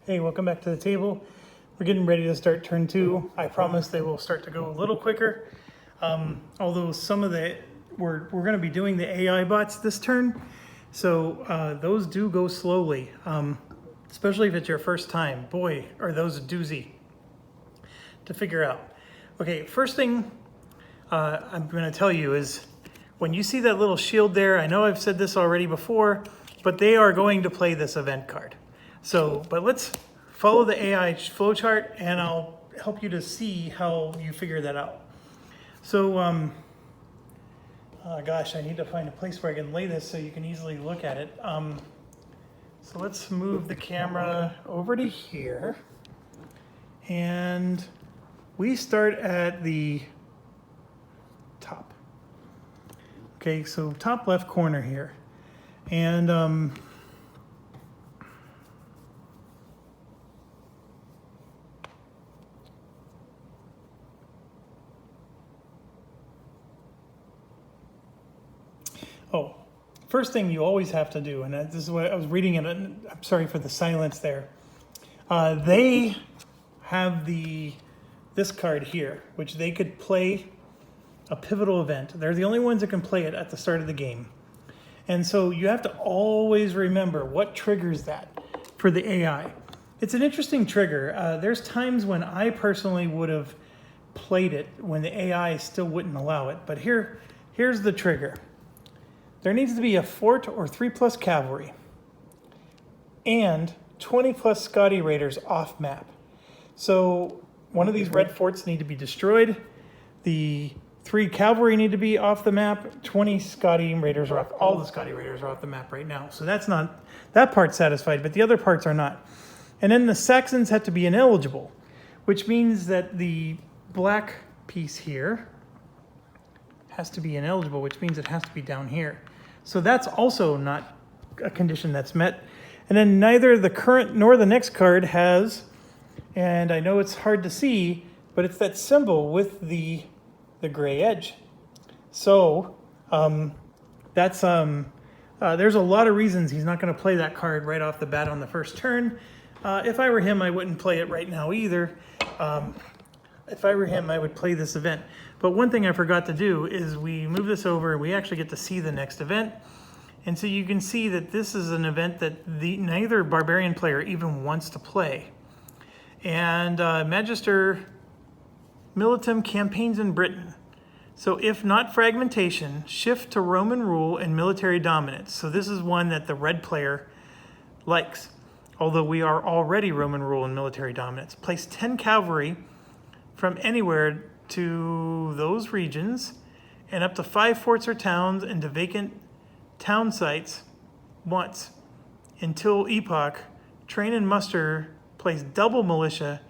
Hey, welcome back to the table. We're getting ready to start turn 2. I promise they will start to go a little quicker. Although some of we're going to be doing the AI bots this turn, so those do go slowly, especially if it's your first time. Boy, are those a doozy to figure out. Okay, first thing I'm going to tell you is when you see that little shield there, I know I've said this already before, but they are going to play this event card. But let's follow the AI flowchart and I'll help you to see how you figure that out. So, gosh, I need to find a place where I can lay this so you can easily look at it. So let's move the camera over to here. And we start at the top. Okay, so top left corner here. And first thing you always have to do, and this is what I was reading it, and I'm sorry for the silence there. They have this card here, which they could play a pivotal event. They're the only ones that can play it at the start of the game. And so you have to always remember what triggers that for the AI. It's an interesting trigger. There's times when I personally would have played it when the AI still wouldn't allow it. But here's the trigger. There needs to be a fort or 3+ cavalry and 20+ Scotty raiders off map. So one of these red forts need to be destroyed. The 3 cavalry need to be off the map. 20 Scotty raiders are off. All the Scotty raiders are off the map right now. So that part's satisfied, but the other parts are not. And then the Saxons have to be ineligible, which means that the black piece here has to be ineligible, which means it has to be down here. So that's also not a condition that's met. And then neither the current nor the next card has, and I know it's hard to see, but it's that symbol with the gray edge. So there's a lot of reasons he's not going to play that card right off the bat on the first turn. If I were him, I wouldn't play it right now either. If I were him, I would play this event. But one thing I forgot to do is we move this over and we actually get to see the next event. And so you can see that this is an event that neither barbarian player even wants to play. And Magister Militum campaigns in Britain. So if not fragmentation, shift to Roman rule and military dominance. So this is one that the red player likes, although we are already Roman rule and military dominance. Place 10 cavalry from anywhere to those regions and up to 5 forts or towns into vacant town sites once until epoch. Train and muster, place double militia,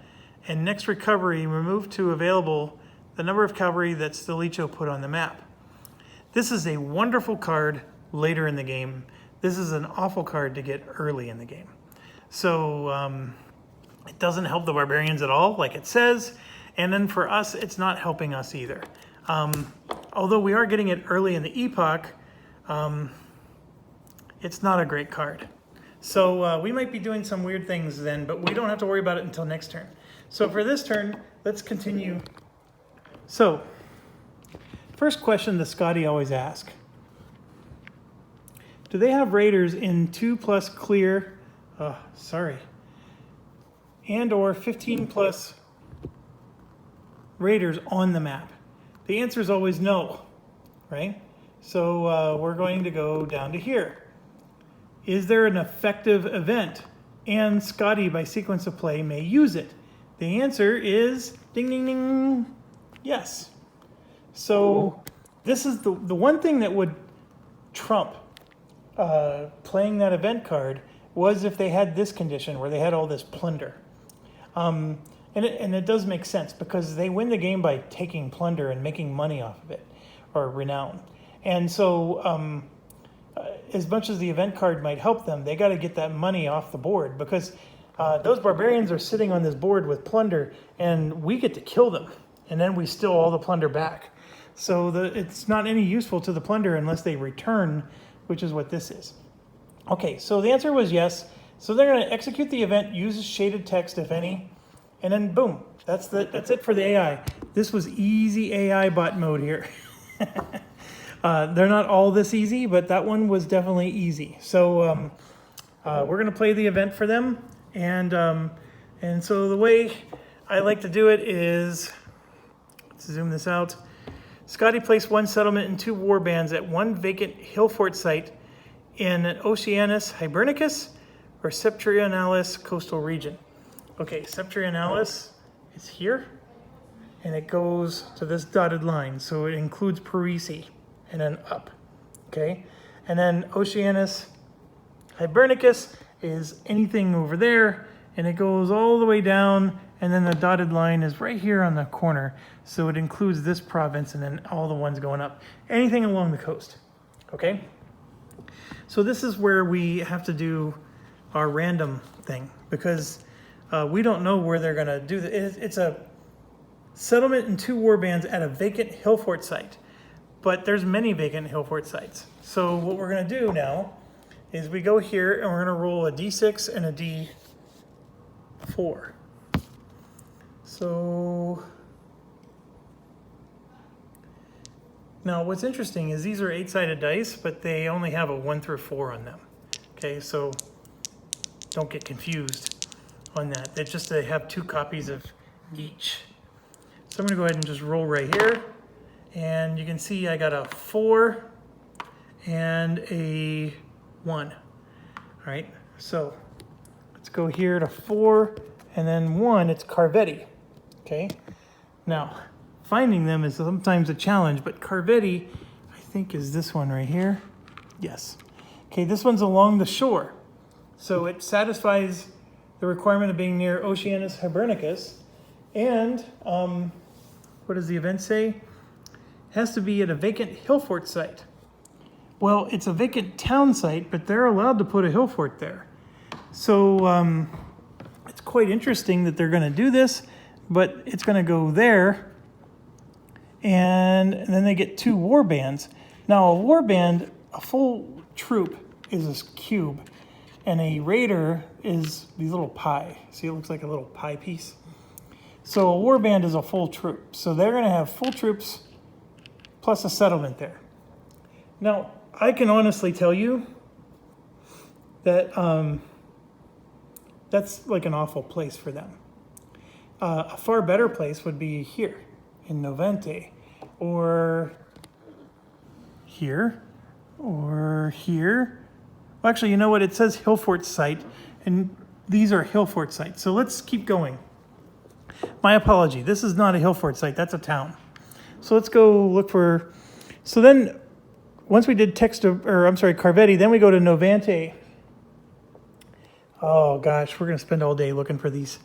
and next recovery remove to available the number of cavalry that Stilicho put on the map. This is a wonderful card later in the game. This is an awful card to get early in the game. So it doesn't help the barbarians at all, like it says. And then for us, it's not helping us either. Although we are getting it early in the epoch, it's not a great card. So we might be doing some weird things then, but we don't have to worry about it until next turn. So for this turn, let's continue. So, first question the Scotty always ask. Do they have raiders in 2+ clear, and or 15+ raiders on the map? The answer is always no, right? So we're going to go down to here. Is there an effective event? And Scotty, by sequence of play, may use it. The answer is ding, ding, ding. Yes. So this is the one thing that would trump playing that event card was if they had this condition where they had all this plunder. And it does make sense because they win the game by taking plunder and making money off of it, or renown. And so as much as the event card might help them, they got to get that money off the board because those barbarians are sitting on this board with plunder and we get to kill them. And then we steal all the plunder back. So it's not any useful to the plunder unless they return, which is what this is. Okay, so the answer was yes. So they're going to execute the event, use shaded text, if any, and then boom, that's it for the AI. This was easy AI bot mode here. They're not all this easy, but that one was definitely easy. So we're going to play the event for them, and so the way I like to do it is, let's zoom this out. Scotty placed one settlement and 2 war bands at one vacant hill fort site in Oceanus Hibernicus or Septentrionalis coastal region. Okay, Septentrionalis is here, and it goes to this dotted line, so it includes Parisi and then up, okay? And then Oceanus Hibernicus is anything over there, and it goes all the way down, and then the dotted line is right here on the corner, so it includes this province and then all the ones going up. Anything along the coast, okay? So this is where we have to do our random thing, because we don't know where they're gonna do it's a settlement and 2 war bands at a vacant hill fort site, but there's many vacant hill fort sites. So what we're gonna do now is we go here and we're gonna roll a D6 and a D4. So now what's interesting is these are 8-sided dice, but they only have a 1 through 4 on them. Okay, so don't get confused on that. They have 2 copies of each. So I'm gonna go ahead and just roll right here. And you can see I got a 4 and a 1. All right, so let's go here to 4 and then 1, it's Carvetti. Okay, now finding them is sometimes a challenge, but Carvetti, I think, is this one right here. Yes. Okay, this one's along the shore. So it satisfies the requirement of being near Oceanus Hibernicus. And what does the event say? It has to be at a vacant hill fort site. Well, it's a vacant town site, but they're allowed to put a hill fort there. So it's quite interesting that they're going to do this, but it's going to go there, and then they get 2 war bands. Now, a war band, a full troop, is a cube, and a raider is the little pie. See, it looks like a little pie piece. So a war band is a full troop. So they're going to have full troops plus a settlement there. Now, I can honestly tell you that that's like an awful place for them. A far better place would be here in Novente, or here, or here. Well, actually, you know what? It says hill fort site, and these are hill fort sites. So let's keep going. My apology. This is not a hill fort site. That's a town. So let's go look for. So then, once we did Carvetti, then we go to Novante. Oh gosh, we're gonna spend all day looking for these.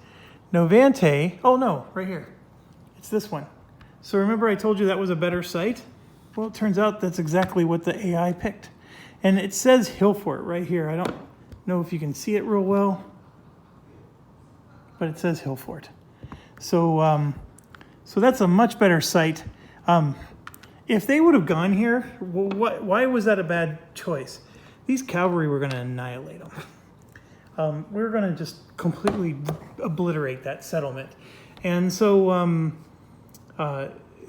Novante. Oh no, right here. It's this one. So remember I told you that was a better site? Well, it turns out that's exactly what the AI picked. And it says hill fort right here. I don't know if you can see it real well, but it says hill fort. So, so that's a much better site. If they would have gone here, why was that a bad choice? These cavalry were going to annihilate them. We're going to just completely obliterate that settlement. And so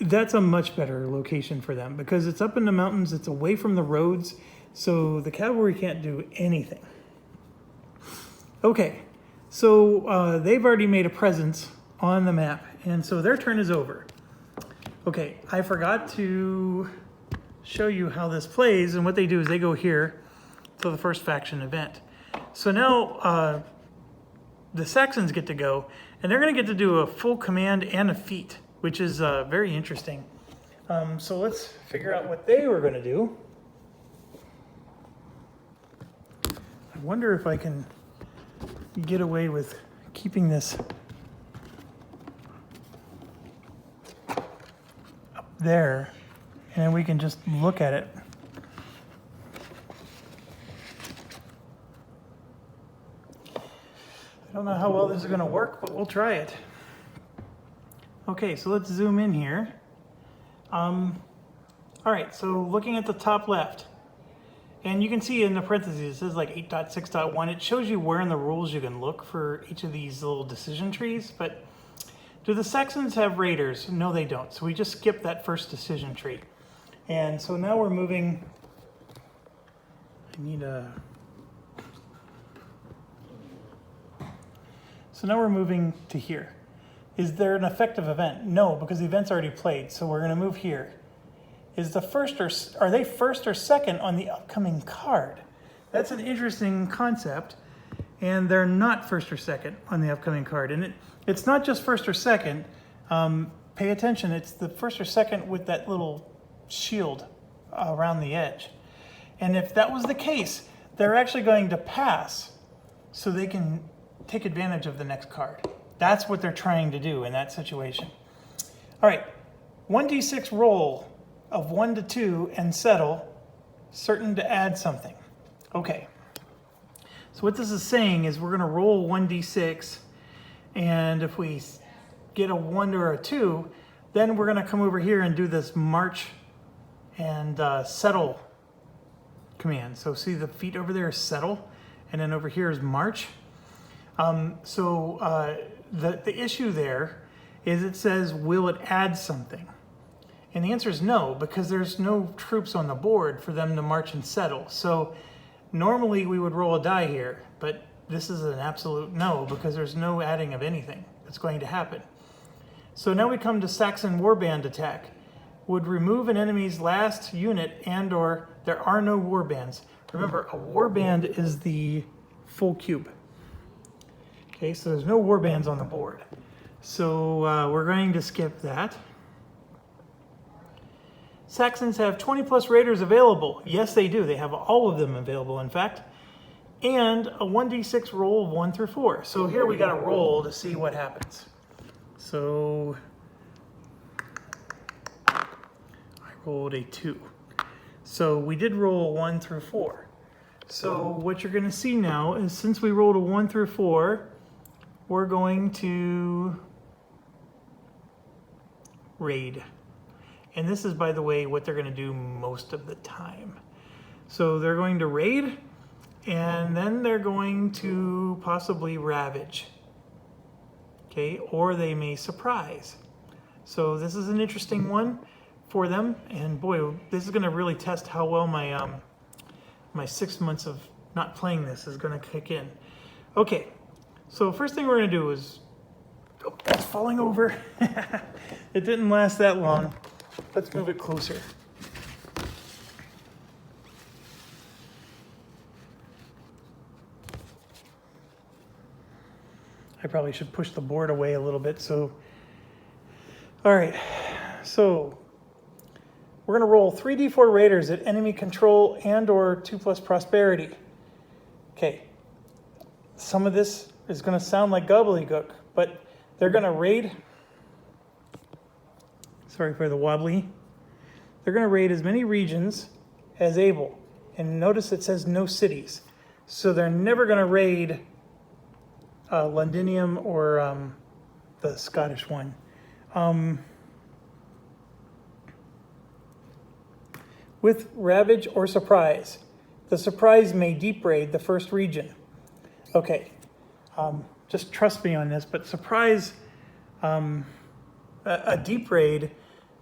that's a much better location for them because it's up in the mountains, it's away from the roads, so the cavalry can't do anything. Okay, so they've already made a presence on the map, and so their turn is over. Okay, I forgot to show you how this plays, and what they do is they go here to the first faction event. So now the Saxons get to go, and they're going to get to do a full command and a feat, which is very interesting. So let's figure out what they were going to do. I wonder if I can get away with keeping this up there, and then we can just look at it. I don't know how well this is going to work, but we'll try it. Okay, so let's zoom in here. All right, so looking at the top left, And you can see in the parentheses, it says like 8.6.1. It shows you where in the rules you can look for each of these little decision trees. But do the Saxons have raiders? No, they don't. So we just skip that first decision tree. And so now we're moving. So now we're moving to here. Is there an effective event? No, because the event's already played. So we're going to move here. Is the first or are they first or second on the upcoming card? That's an interesting concept, and they're not first or second on the upcoming card. And it's not just first or second. Pay attention. It's the first or second with that little shield around the edge. And if that was the case, they're actually going to pass so they can take advantage of the next card. That's what they're trying to do in that situation. All right, 1d6 roll of 1 to 2 and settle, certain to add something. Okay, so what this is saying is we're going to roll 1d6, and if we get a 1 or a 2, then we're going to come over here and do this march and settle command. So see the feet over there is settle, and then over here is march. The issue there is it says, will it add something? And the answer is no, because there's no troops on the board for them to march and settle. So normally we would roll a die here, but this is an absolute no, because there's no adding of anything that's going to happen. So now we come to Saxon warband attack. Would remove an enemy's last unit and or there are no warbands. Remember, a warband is the full cube. Okay, so there's no warbands on the board. So we're going to skip that. Saxons have 20 plus raiders available. Yes, they do. They have all of them available, in fact. And a 1d6 roll of 1 through 4. So here we got to roll to see what happens. So I rolled a 2. So we did roll 1 through 4. So what you're going to see now is since we rolled a 1 through 4, we're going to raid. And this is, by the way, what they're going to do most of the time. So they're going to raid, and then they're going to possibly ravage. Okay, or they may surprise. So this is an interesting one for them. And boy, this is going to really test how well my 6 months of not playing this is going to kick in. Okay, so first thing we're going to do is, oh, that's falling over. It didn't last that long. Let's move it closer. I probably should push the board away a little bit. So, all right. So we're going to roll 3d4 raiders at enemy control and or 2+ prosperity. Okay. Some of this is going to sound like gobbledygook, but they're going to raid. Sorry for the wobbly. They're going to raid as many regions as able. And notice it says no cities. So they're never going to raid Londinium or the Scottish one. With ravage or surprise. The surprise may deep raid the first region. Okay, just trust me on this, but surprise, a deep raid,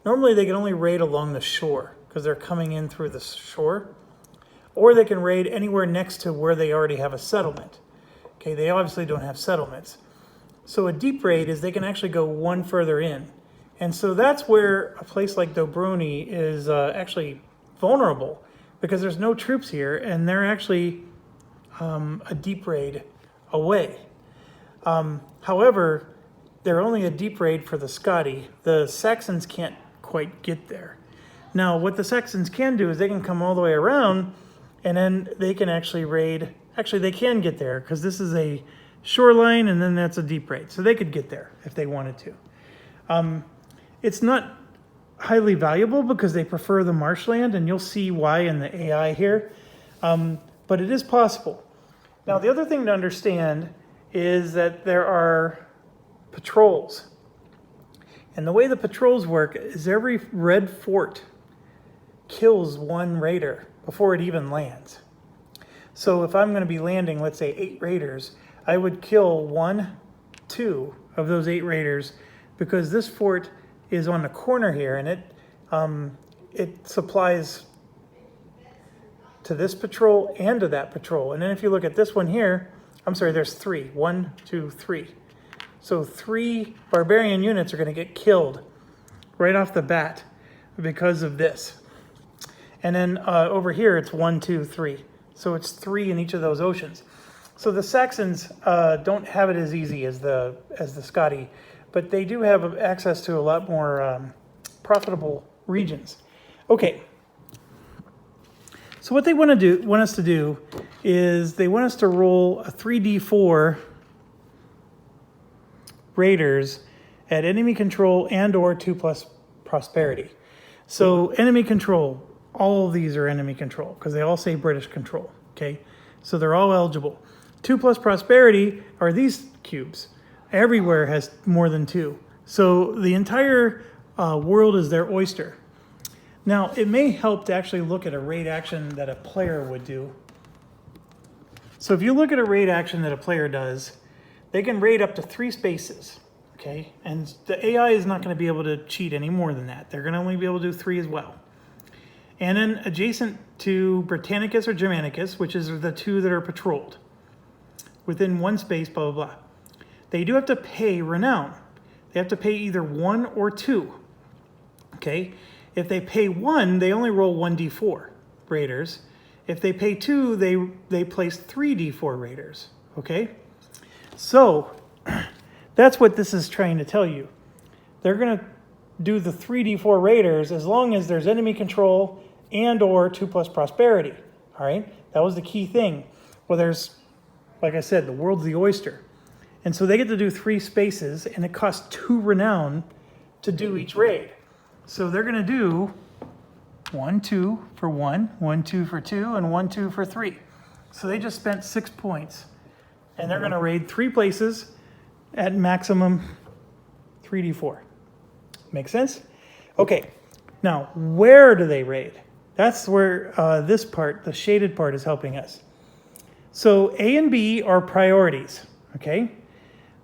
normally they can only raid along the shore because they're coming in through the shore, or they can raid anywhere next to where they already have a settlement. Okay, they obviously don't have settlements. So a deep raid is they can actually go one further in. And so that's where a place like Dobroni is actually vulnerable because there's no troops here and they're actually a deep raid away. However, they're only a deep raid for the Scotty. The Saxons can't quite get there. Now, what the Saxons can do is they can come all the way around and then they can actually raid. Actually, they can get there because this is a shoreline and then that's a deep raid. So they could get there if they wanted to. It's not highly valuable because they prefer the marshland, and you'll see why in the AI here. But it is possible. Now, the other thing to understand is that there are patrols. And the way the patrols work is every red fort kills one raider before it even lands. So if I'm going to be landing, let's say 8 raiders, I would kill 1, 2 of those 8 raiders, because this fort is on the corner here, and it supplies to this patrol and to that patrol. And then if you look at this one here, I'm sorry, there's 3. 1, 2, 3. So 3 barbarian units are going to get killed right off the bat because of this. And then over here it's 1, 2, 3. So it's 3 in each of those oceans. So the Saxons don't have it as easy as the Scotty, but they do have access to a lot more profitable regions. Okay. So what they want us to do is they want us to roll a 3d4 raiders at enemy control and or 2+ prosperity. So enemy control, all of these are enemy control because they all say British control, okay? So they're all eligible. 2+ prosperity are these cubes. Everywhere has more than 2. So the entire world is their oyster. Now, it may help to actually look at a raid action that a player would do. So if you look at a raid action that a player does, they can raid up to 3 spaces, okay? And the AI is not going to be able to cheat any more than that. They're going to only be able to do 3 as well. And then adjacent to Britannicus or Germanicus, which is the 2 that are patrolled, within 1 space, blah, blah, blah. They do have to pay renown. They have to pay either 1 or 2, okay? If they pay 1, they only roll 1d4 raiders. If they pay 2, they place 3d4 raiders, okay? So that's what this is trying to tell you. They're going to do the 3d4 raiders as long as there's enemy control and or 2+ prosperity, all right? That was the key thing. Well, there's, like I said, the world's the oyster. And so they get to do 3 spaces, and it costs 2 renown to do each raid. So they're going to do 1, 2 for 1, 1, 2 for 2, and 1, 2 for 3. So they just spent 6 points. And they're going to raid 3 places at maximum 3d4. Make sense? Okay. Now, where do they raid? That's where this part, the shaded part, is helping us. So A and B are priorities, okay?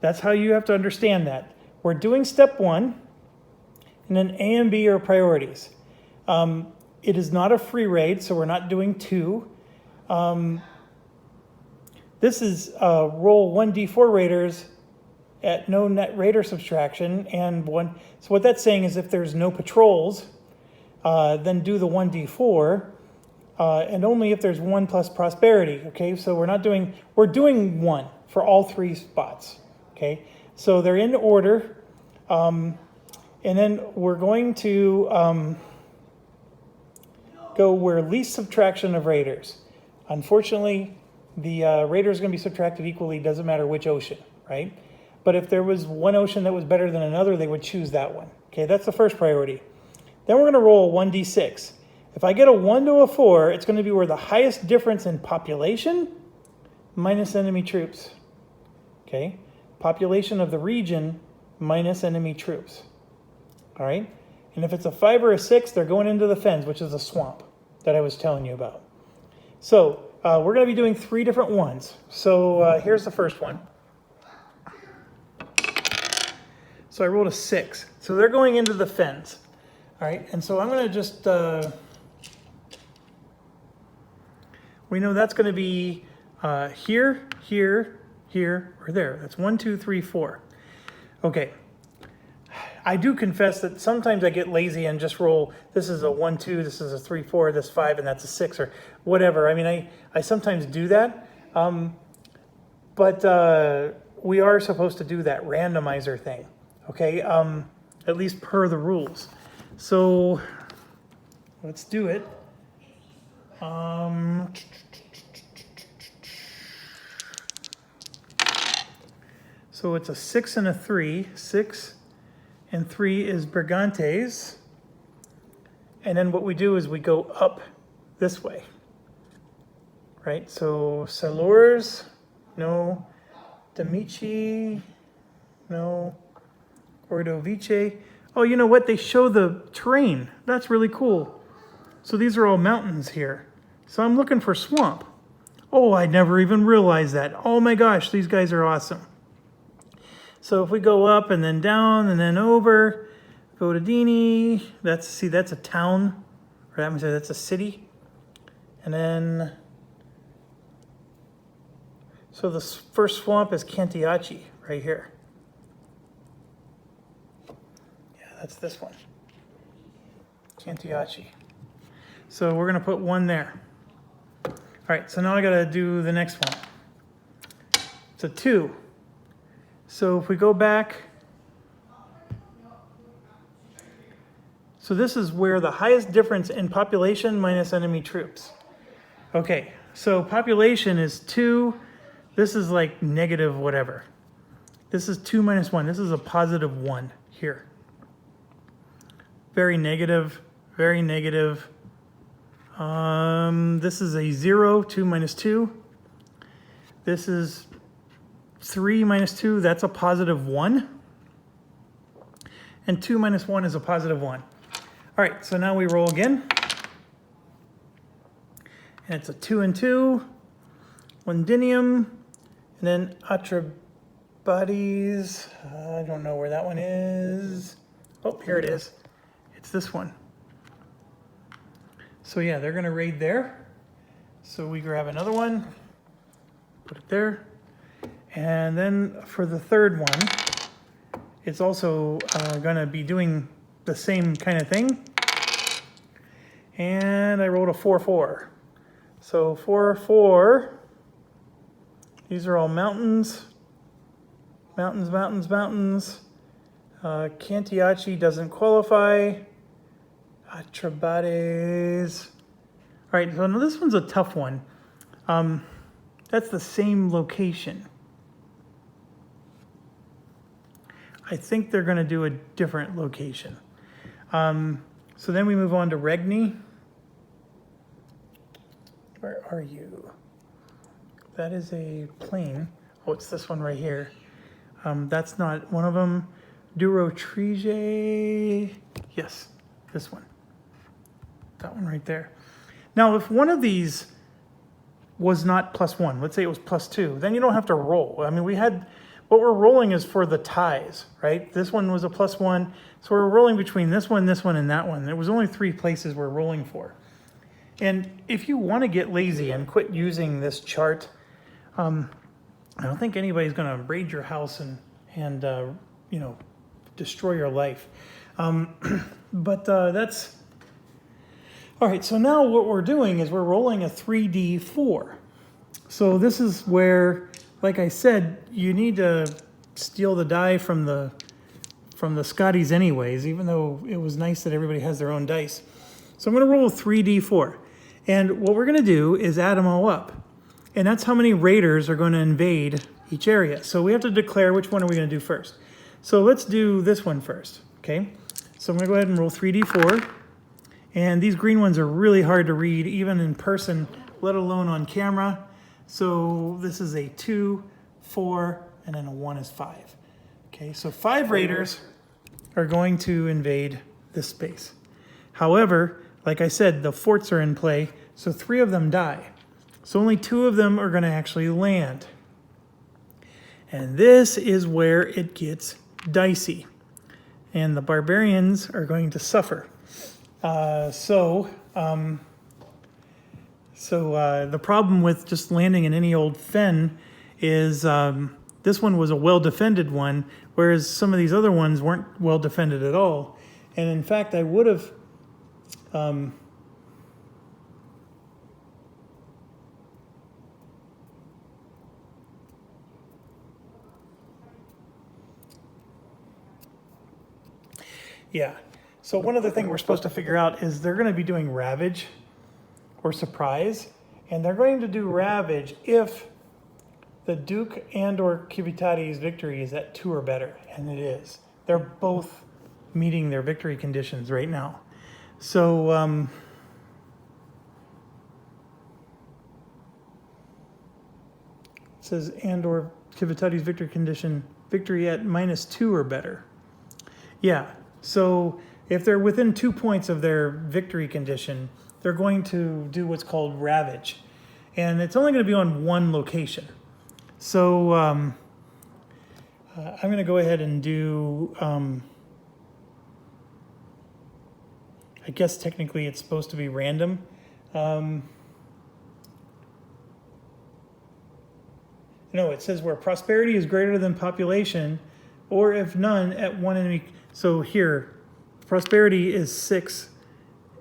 That's how you have to understand that. We're doing step 1, and then A and B are priorities. It is not a free raid, so we're not doing 2. This is roll 1d4 raiders at no net raider subtraction and 1. So what that's saying is if there's no patrols, then do the 1d4, and only if there's 1+ prosperity. Okay, so we're doing 1 for all 3 spots. Okay, so they're in order, and then we're going to go where least subtraction of raiders. Unfortunately, the raider is going to be subtracted equally. Doesn't matter which ocean, right? But if there was one ocean that was better than another, they would choose that one. Okay, that's the first priority. Then we're going to roll 1d6. If I get a 1 to a 4, it's going to be where the highest difference in population minus enemy troops. Okay, population of the region minus enemy troops. All right, and if it's a 5 or a 6, they're going into the fens, which is a swamp that I was telling you about. So we're going to be doing 3 different ones. So here's the first one. So I rolled a 6. So they're going into the fens. All right, and so I'm going to just, we know that's going to be here, here, here, or there. That's 1, 2, 3, 4. Okay. I do confess that sometimes I get lazy and just roll, this is a 1, 2, this is a 3, 4, this 5, and that's a 6, or whatever. I mean, I sometimes do that. But we are supposed to do that randomizer thing, okay? At least per the rules. So let's do it. So it's a 6 and a 3. 6 and 3 is Brigantes. And then what we do is we go up this way. Right? So Salors, no. D'Amici, no. Ordovice. Oh, you know what? They show the terrain. That's really cool. So these are all mountains here. So I'm looking for swamp. Oh, I never even realized that. Oh my gosh, these guys are awesome. So if we go up and then down and then over, go to Dini, that's a town, or that's a city. And then, so the first swamp is Kantiachi right here. Yeah, that's this one. Kantiachi. So we're gonna put one there. All right, so now I gotta do the next one. It's a 2. So if we go back, so this is where the highest difference in population minus enemy troops. Okay, so population is 2. This is like negative whatever. This is 2 minus 1. This is a positive 1 here. Very negative, very negative. This is a 0, 2 minus 2. This is 3 minus 2, that's a positive 1. And 2 minus 1 is a positive 1. All right, so now we roll again. And it's a 2 and 2, Londinium, and then Atrabades. I don't know where that one is. Oh, here it is. It's this one. So yeah, they're gonna raid there. So we grab another one, put it there. And then for the third one, it's also gonna be doing the same kind of thing. And I rolled a 4-4. So 4-4, these are all mountains. Mountains, mountains, mountains. Kantiachi doesn't qualify. Atrabades. All right, so now this one's a tough one. That's the same location. I think they're going to do a different location. So then we move on to Regni. Where are you? That is a plane. Oh, it's this one right here. That's not one of them. Durotrige. Yes, this one. That one right there. Now, if one of these was not +1, let's say it was +2, then you don't have to roll. I mean, what we're rolling is for the ties, right? This one was a +1, so we're rolling between this one, and that one. There was only 3 places we're rolling for. And if you want to get lazy and quit using this chart, I don't think anybody's going to raid your house and destroy your life. But that's all right. So now what we're doing is we're rolling a 3d4. So this is where, like I said, you need to steal the die from the Scotties anyways, even though it was nice that everybody has their own dice. So I'm going to roll a 3d4. And what we're going to do is add them all up. And that's how many raiders are going to invade each area. So we have to declare which one are we going to do first. So let's do this one first, okay? So I'm going to go ahead and roll 3d4. And these green ones are really hard to read, even in person, let alone on camera. So this is a 2, 4, and then a 1 is 5. Okay, so 5 raiders are going to invade this space. However, like I said, the forts are in play, so 3 of them die. So only 2 of them are going to actually land. And this is where it gets dicey. And the barbarians are going to suffer. So the problem with just landing in any old fen is this one was a well-defended one, whereas some of these other ones weren't well-defended at all. And in fact, I would have... yeah. So one other thing we're supposed to figure out is they're going to be doing Ravage or Surprise. And they're going to do Ravage if the Duke and or Civitati's victory is at 2 or better. And it is. They're both meeting their victory conditions right now. So, it says and or Civitati's victory condition, victory at -2 or better. Yeah, so if they're within 2 points of their victory condition, they're going to do what's called ravage. And it's only going to be on one location. So I'm going to go ahead and do, I guess technically it's supposed to be random. No, it says where prosperity is greater than population, or if none, at one enemy. So here, prosperity is 6,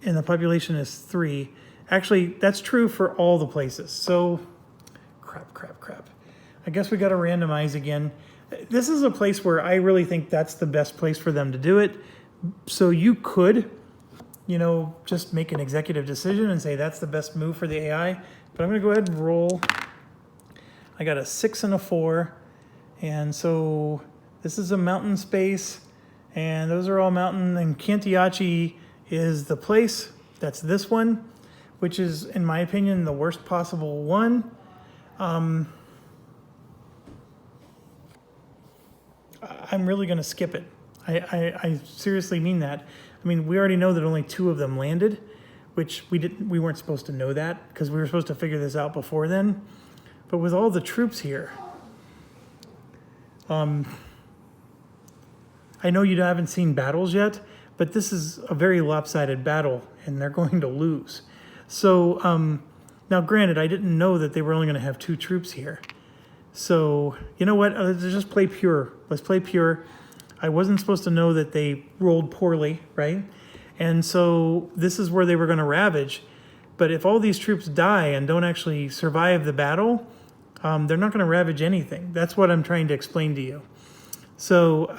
and the population is 3. Actually, that's true for all the places. So, crap. I guess we got to randomize again. This is a place where I really think that's the best place for them to do it. So you could, just make an executive decision and say that's the best move for the AI. But I'm going to go ahead and roll. I got a 6 and a 4. And so this is a mountain space. And those are all mountain. And Cantiachi is the place. That's this one, which is, in my opinion, the worst possible one. I'm really going to skip it. I seriously mean that. I mean, we already know that only 2 of them landed, which we weren't supposed to know that because we were supposed to figure this out before then. But with all the troops here, I know you haven't seen battles yet, but this is a very lopsided battle, and they're going to lose. So now, granted, I didn't know that they were only going to have 2 troops here. So you know what? Let's just play pure. Let's play pure. I wasn't supposed to know that they rolled poorly, right? And so this is where they were going to ravage. But if all these troops die and don't actually survive the battle, they're not going to ravage anything. That's what I'm trying to explain to you. So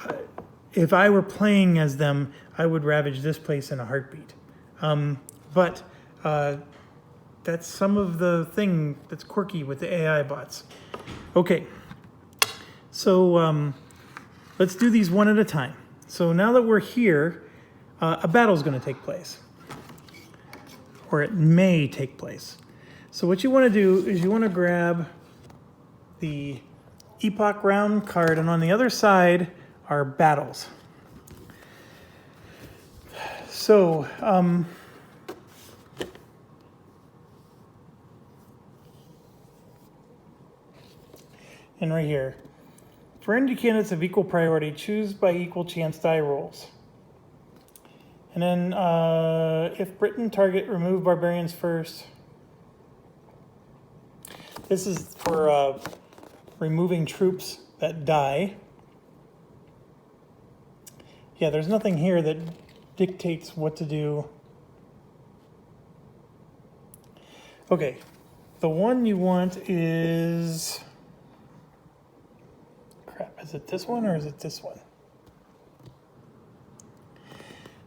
if I were playing as them, I would ravage this place in a heartbeat. But that's some of the thing that's quirky with the AI bots. Okay, so let's do these one at a time. So now that we're here, a battle's going to take place. Or it may take place. So what you want to do is you want to grab the Epoch Round card, and on the other side are battles. So, and right here, for any candidates of equal priority, choose by equal chance die rolls. And then if Britain target, remove barbarians first. This is for removing troops that die. Yeah, there's nothing here that dictates what to do. Okay, the one you want is... Crap, is it this one or is it this one?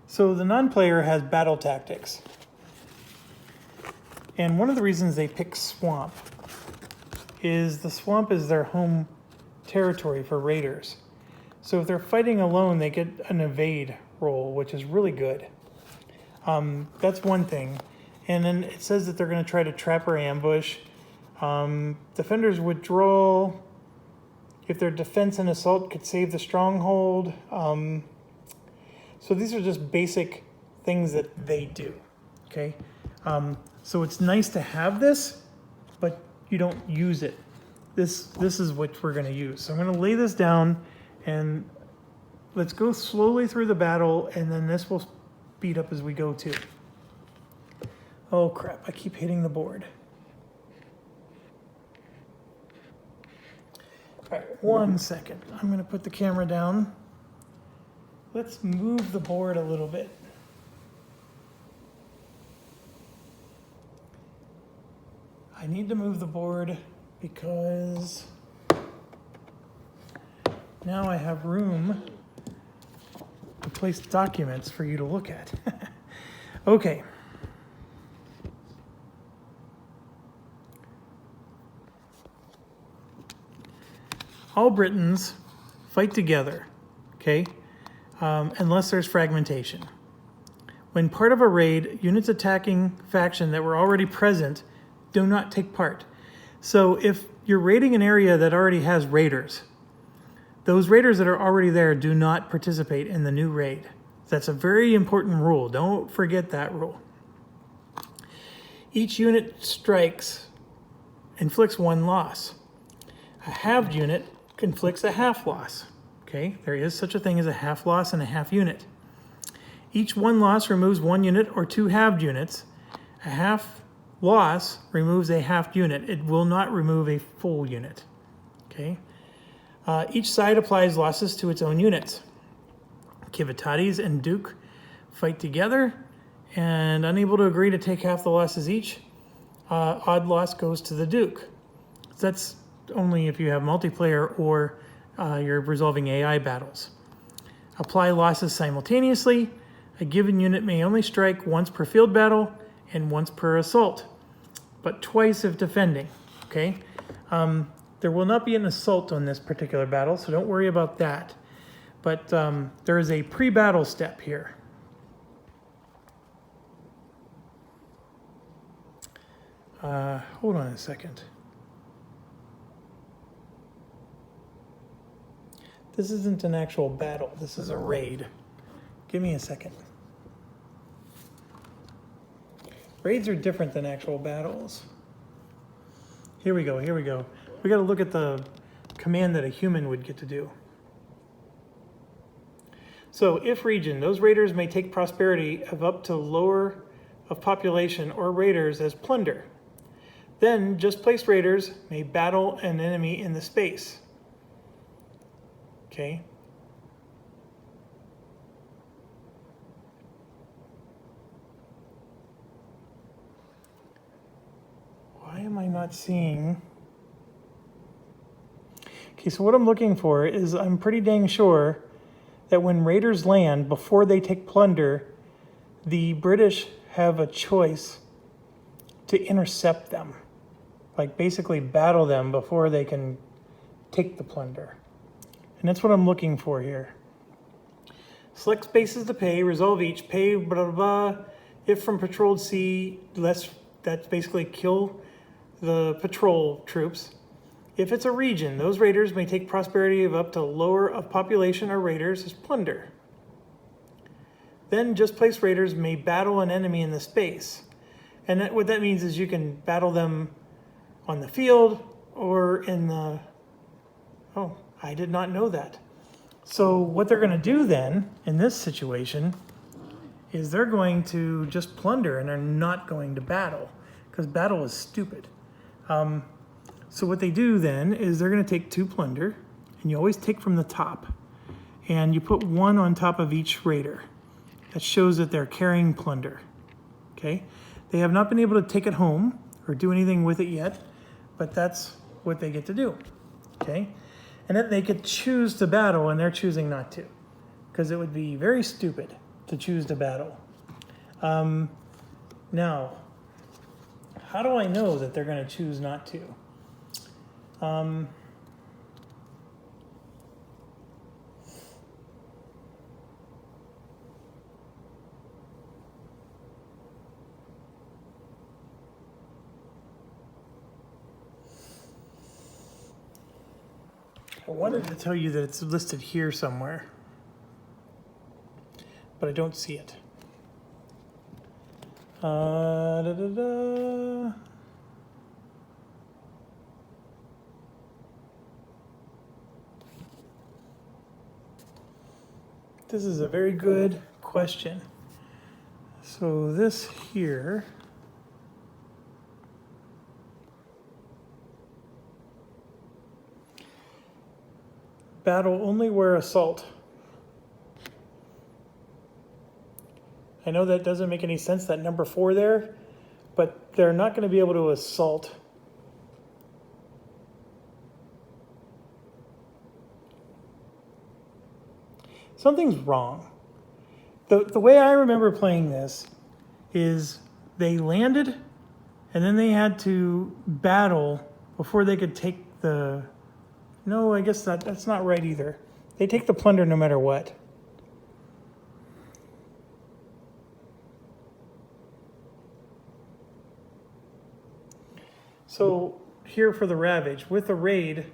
So the non-player has battle tactics. And one of the reasons they pick swamp is the swamp is their home territory for raiders. So if they're fighting alone, they get an evade roll, which is really good. That's one thing. And then it says that they're going to try to trap or ambush. Defenders withdraw if their defense and assault could save the stronghold. So these are just basic things that they do, okay? So it's nice to have this, but you don't use it. This is what we're gonna use. So I'm gonna lay this down and let's go slowly through the battle, and then this will speed up as we go too. Oh crap, I keep hitting the board. All right, 1 second. I'm gonna put the camera down. Let's move the board a little bit. I need to move the board because now I have room to place documents for you to look at. Okay. All Britons fight together, okay? Unless there's fragmentation. When part of a raid, units attacking faction that were already present do not take part. So if you're raiding an area that already has raiders, those raiders that are already there do not participate in the new raid. That's a very important rule. Don't forget that rule. Each unit strikes inflicts 1 loss. A halved unit inflicts a half loss. Okay, there is such a thing as a half loss and a half unit. Each 1 loss removes 1 unit or 2 halved units. A half loss removes a half unit. It will not remove a full unit. Okay. Each side applies losses to its own units. Civitatis and Duke fight together, and unable to agree to take half the losses each, odd loss goes to the Duke. That's only if you have multiplayer or you're resolving AI battles. Apply losses simultaneously. A given unit may only strike once per field battle and once per assault, but twice if defending. Okay. There will not be an assault on this particular battle, so don't worry about that. But there is a pre-battle step here. Hold on a second. This isn't an actual battle. This is a raid. Give me a second. Raids are different than actual battles. Here we go, here we go. We got to look at the command that a human would get to do. So if region, those raiders may take prosperity of up to lower of population or raiders as plunder. Then just placed raiders may battle an enemy in the space. Okay. Why am I not seeing? Okay, so what I'm looking for is I'm pretty dang sure that when raiders land, before they take plunder, the British have a choice to intercept them. Like basically battle them before they can take the plunder. And that's what I'm looking for here. Select spaces to pay, resolve each, pay blah, blah, blah. If from patrolled sea, that's basically kill the patrol troops. If it's a region, those raiders may take prosperity of up to lower of population or raiders as plunder. Then just placed raiders may battle an enemy in the space. And what that means is you can battle them on the field or in the... Oh, I did not know that. So what they're going to do then, in this situation, is they're going to just plunder and they're not going to battle, because battle is stupid. So what they do then is they're going to take 2 plunder, and you always take from the top, and you put 1 on top of each raider. That shows that they're carrying plunder. Okay? They have not been able to take it home or do anything with it yet, but that's what they get to do. Okay? And then they could choose to battle, and they're choosing not to, because it would be very stupid to choose to battle. Now, how do I know that they're going to choose not to? I wanted to tell you that it's listed here somewhere, but I don't see it. This is a very good question. So this here, battle only where assault. I know that doesn't make any sense, that number 4 there, but they're not going to be able to assault. Something's wrong. The way I remember playing this is they landed and then they had to battle before they could take the... No, I guess that's not right either. They take the plunder no matter what. So here for the Ravage, with the raid,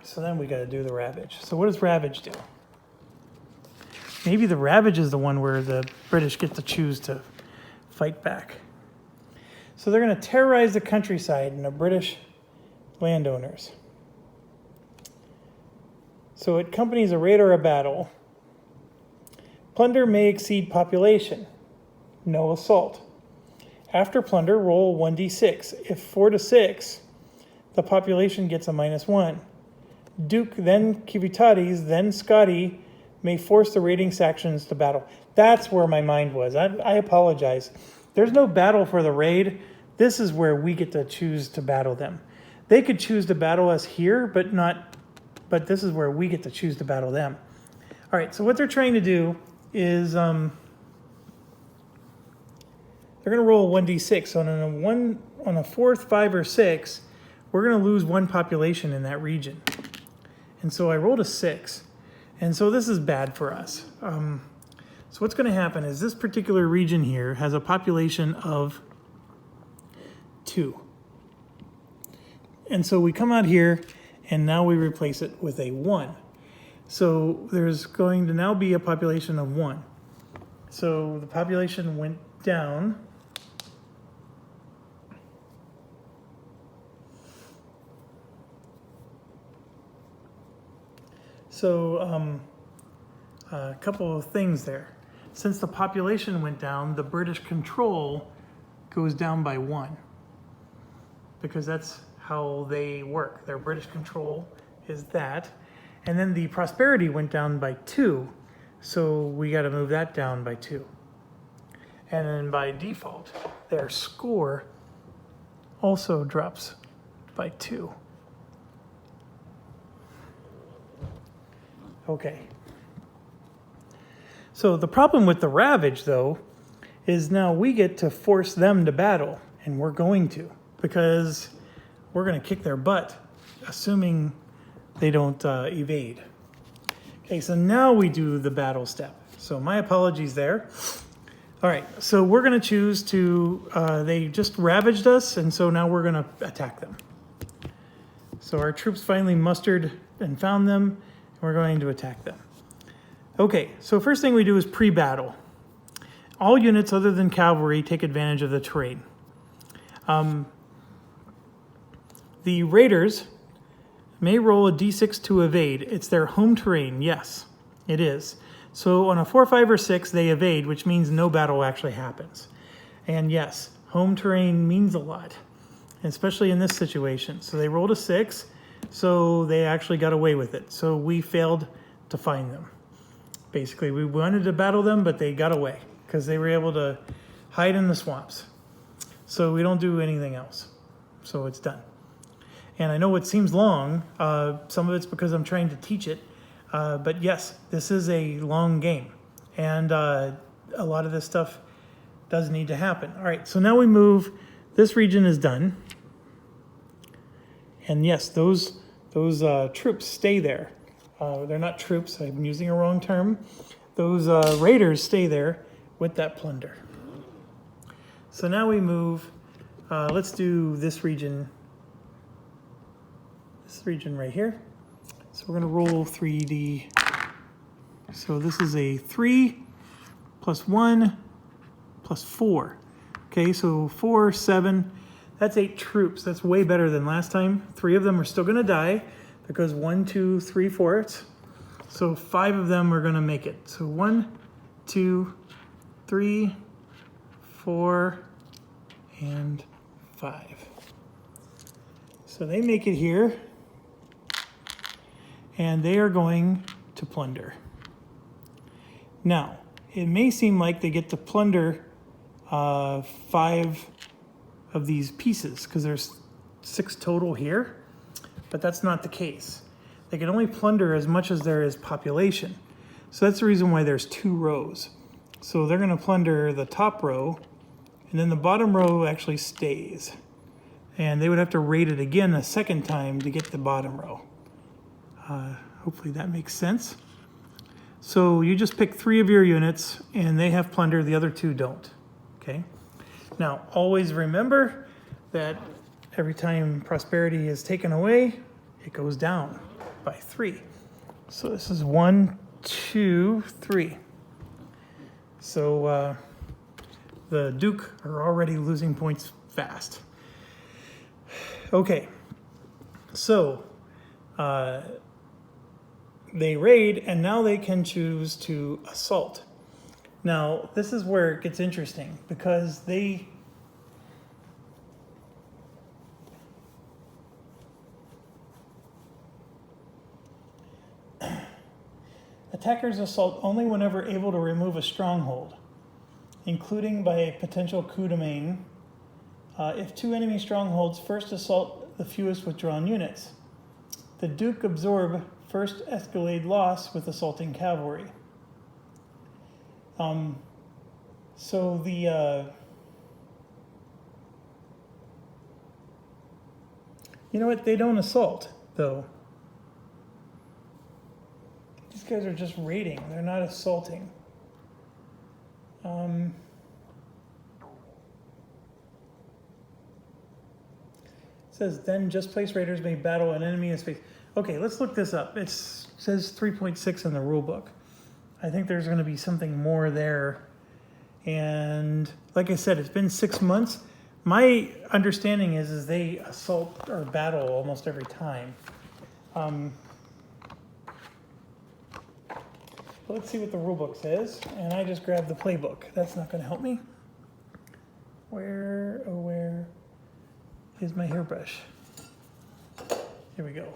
so then we got to do the Ravage. So what does Ravage do? Maybe the Ravage is the one where the British get to choose to fight back. So they're going to terrorize the countryside and the British landowners. So it accompanies a raid or a battle. Plunder may exceed population. No assault. After plunder, roll 1d6. If 4 to 6, the population gets a -1. Duke, then Civitatis, then Scotty may force the raiding Saxons to battle. That's where my mind was. I apologize. There's no battle for the raid. This is where we get to choose to battle them. They could choose to battle us here, but this is where we get to choose to battle them. All right, so what they're trying to do is they're going to roll 1d6. So on a 4th, 5, or 6, we're going to lose 1 population in that region. And so I rolled a 6. And so this is bad for us. So what's going to happen is this particular region here has a population of 2. And so we come out here, and now we replace it with a 1. So there's going to now be a population of 1. So the population went down. So a couple of things there. Since the population went down, the British control goes down by 1. Because that's how they work. Their British control is that. And then the prosperity went down by 2. So we got to move that down by 2. And then by default, their score also drops by 2. Okay. So the problem with the Ravage, though, is now we get to force them to battle, and we're going to, because we're going to kick their butt, assuming they don't evade. Okay, so now we do the battle step. So my apologies there. All right, so we're going to choose to, they just ravaged us, and so now we're going to attack them. So our troops finally mustered and found them. We're going to attack them. Okay, so first thing we do is pre-battle. All units other than cavalry take advantage of the terrain. The raiders may roll a d6 to evade. It's their home terrain. Yes, it is. So on a 4, 5, or 6, they evade, which means no battle actually happens. And yes, home terrain means a lot, especially in this situation. So they rolled a 6. So they actually got away with it. So we failed to find them. Basically, we wanted to battle them, but they got away because they were able to hide in the swamps. So we don't do anything else. So it's done. And I know it seems long. Some of it's because I'm trying to teach it. But yes, this is a long game. And a lot of this stuff does need to happen. All right, so now we move. This region is done. And yes, those troops stay there. They're not troops. I'm using a wrong term. Those raiders stay there with that plunder. So now we move. Let's do this region. This region right here. So we're going to roll 3D. So this is a 3 plus 1 plus 4. Okay, so 4, 7. That's 8 troops. That's way better than last time. 3 of them are still going to die because 1, 2, 3 forts. So 5 of them are going to make it. So 1, 2, 3, 4, and 5. So they make it here. And they are going to plunder. Now, it may seem like they get to plunder 5 of these pieces because there's 6 total here, but that's not the case. They can only plunder as much as there is population. So that's the reason why there's 2 rows. So they're going to plunder the top row, and then the bottom row actually stays. And they would have to raid it again a second time to get the bottom row. Hopefully that makes sense. So you just pick 3 of your units, and they have plunder, the other 2 don't. Okay. Now, always remember that every time prosperity is taken away, it goes down by 3. So this is 1, 2, 3. So the Duke are already losing points fast. Okay, so they raid, and now they can choose to assault. Now, this is where it gets interesting, because attackers assault only whenever able to remove a stronghold, including by a potential coup de main. If two enemy strongholds first assault the fewest withdrawn units. The Duke absorb first escalade loss with assaulting cavalry. So the you know what? They don't assault though. These guys are just raiding. They're not assaulting. It says then just place raiders may battle an enemy in space. Okay, let's look this up. It says 3.6 in the rule book. I think there's going to be something more there. And like I said, it's been 6 months. My understanding is they assault or battle almost every time. Let's see what the rule book says. And I just grabbed the playbook. That's not going to help me. Where is my hairbrush? Here we go.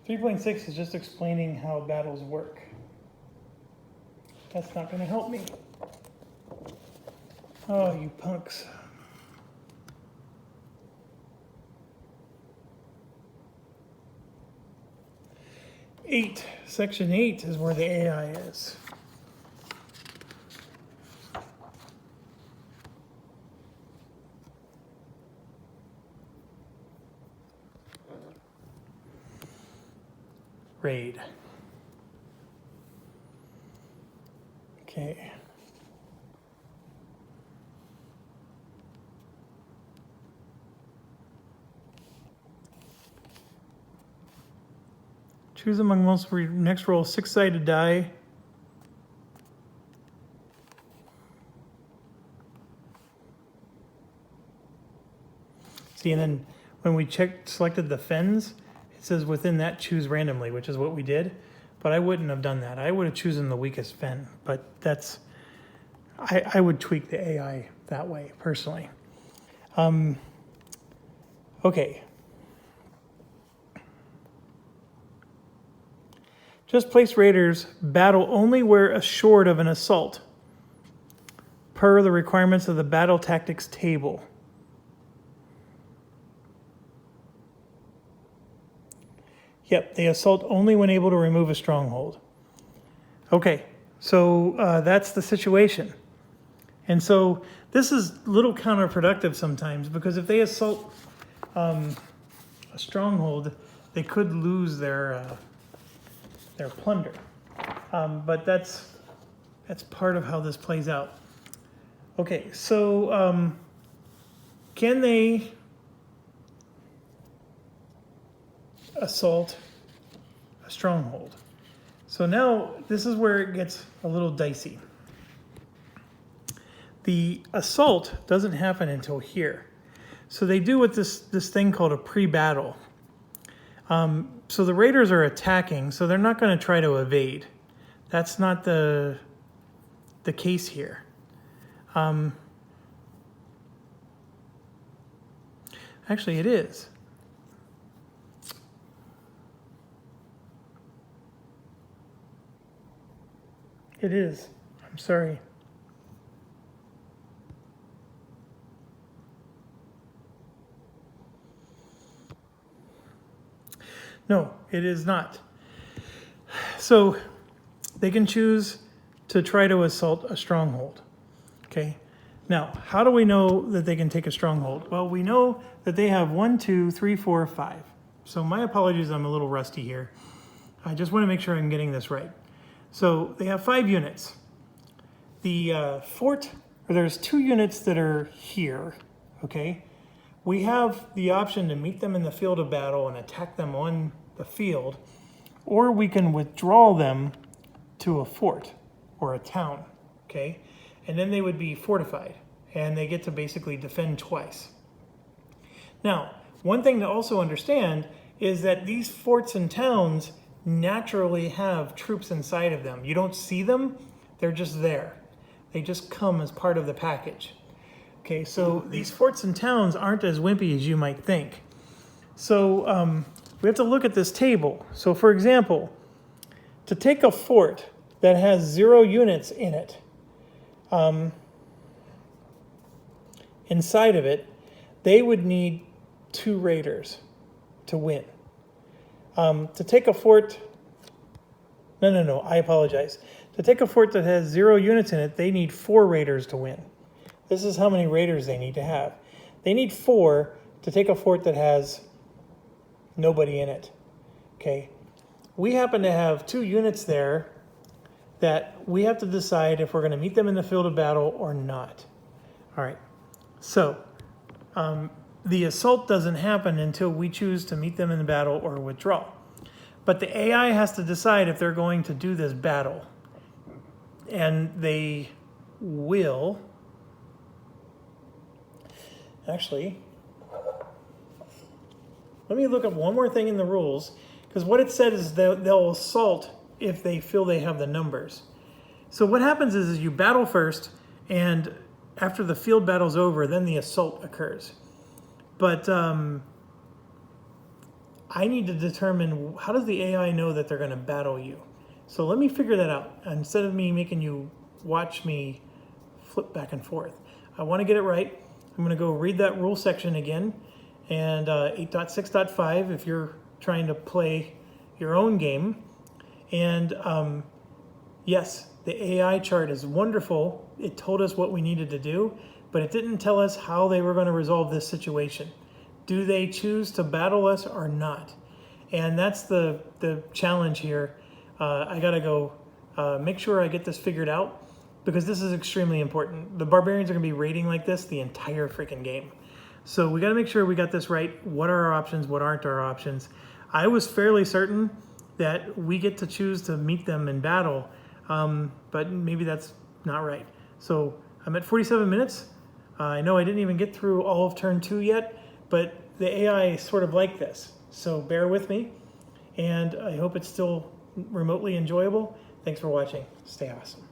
.6 is just explaining how battles work. That's not going to help me. Oh, you punks. Section 8 is where the AI is. Raid. Okay. Choose among multiple. Next roll 6-sided die. See, and then when we selected the fens, it says within that choose randomly, which is what we did. But I wouldn't have done that. I would have chosen the weakest fen. But that's, I would tweak the AI that way personally. Okay. Just place raiders battle only where assured of an assault, per the requirements of the battle tactics table. Yep, they assault only when able to remove a stronghold. Okay, so that's the situation. And so this is a little counterproductive sometimes, because if they assault a stronghold, they could lose their plunder. But that's part of how this plays out. Okay, so can they assault a stronghold? So now this is where it gets a little dicey. The assault doesn't happen until here. So they do with this thing called a pre-battle. So the raiders are attacking, so they're not going to try to evade. That's not the case here. Actually, it is. It is. I'm sorry. No, it is not. So they can choose to try to assault a stronghold. Okay. Now, how do we know that they can take a stronghold? Well, we know that they have 1, 2, 3, 4, 5. So my apologies, I'm a little rusty here. I just want to make sure I'm getting this right. So they have 5 units. The fort, or there's 2 units that are here, okay? we have the option to meet them in the field of battle and attack them on the field, or we can withdraw them to a fort or a town, okay? And then they would be fortified, and they get to basically defend twice. Now, one thing to also understand is that these forts and towns naturally have troops inside of them. You don't see them, they're just there. They just come as part of the package. Okay, so these forts and towns aren't as wimpy as you might think. So we have to look at this table. So for example, to take a fort that has 0 units in it, inside of it, they would need 2 raiders to win. To take a fort, no, I apologize. To take a fort that has 0 units in it, they need 4 raiders to win. This is how many raiders they need to have. They need 4 to take a fort that has nobody in it. Okay. We happen to have 2 units there that we have to decide if we're going to meet them in the field of battle or not. All right. So the assault doesn't happen until we choose to meet them in the battle or withdraw. But the AI has to decide if they're going to do this battle. And they will. Actually, let me look up one more thing in the rules, because what it said is they'll assault if they feel they have the numbers. So what happens is you battle first, and after the field battle's over, then the assault occurs. But I need to determine, how does the AI know that they're going to battle you? So let me figure that out. Instead of me making you watch me flip back and forth, I want to get it right. I'm going to go read that rule section again. And 8.6.5, if you're trying to play your own game. And yes, the AI chart is wonderful. It told us what we needed to do, but it didn't tell us how they were going to resolve this situation. Do they choose to battle us or not? And that's the challenge here. I got to go make sure I get this figured out, because this is extremely important. The barbarians are going to be raiding like this the entire freaking game. So we got to make sure we got this right. What are our options? What aren't our options? I was fairly certain that we get to choose to meet them in battle, but maybe that's not right. So I'm at 47 minutes. I know I didn't even get through all of turn 2 yet, but the AI is sort of like this. So bear with me, and I hope it's still remotely enjoyable. Thanks for watching. Stay awesome.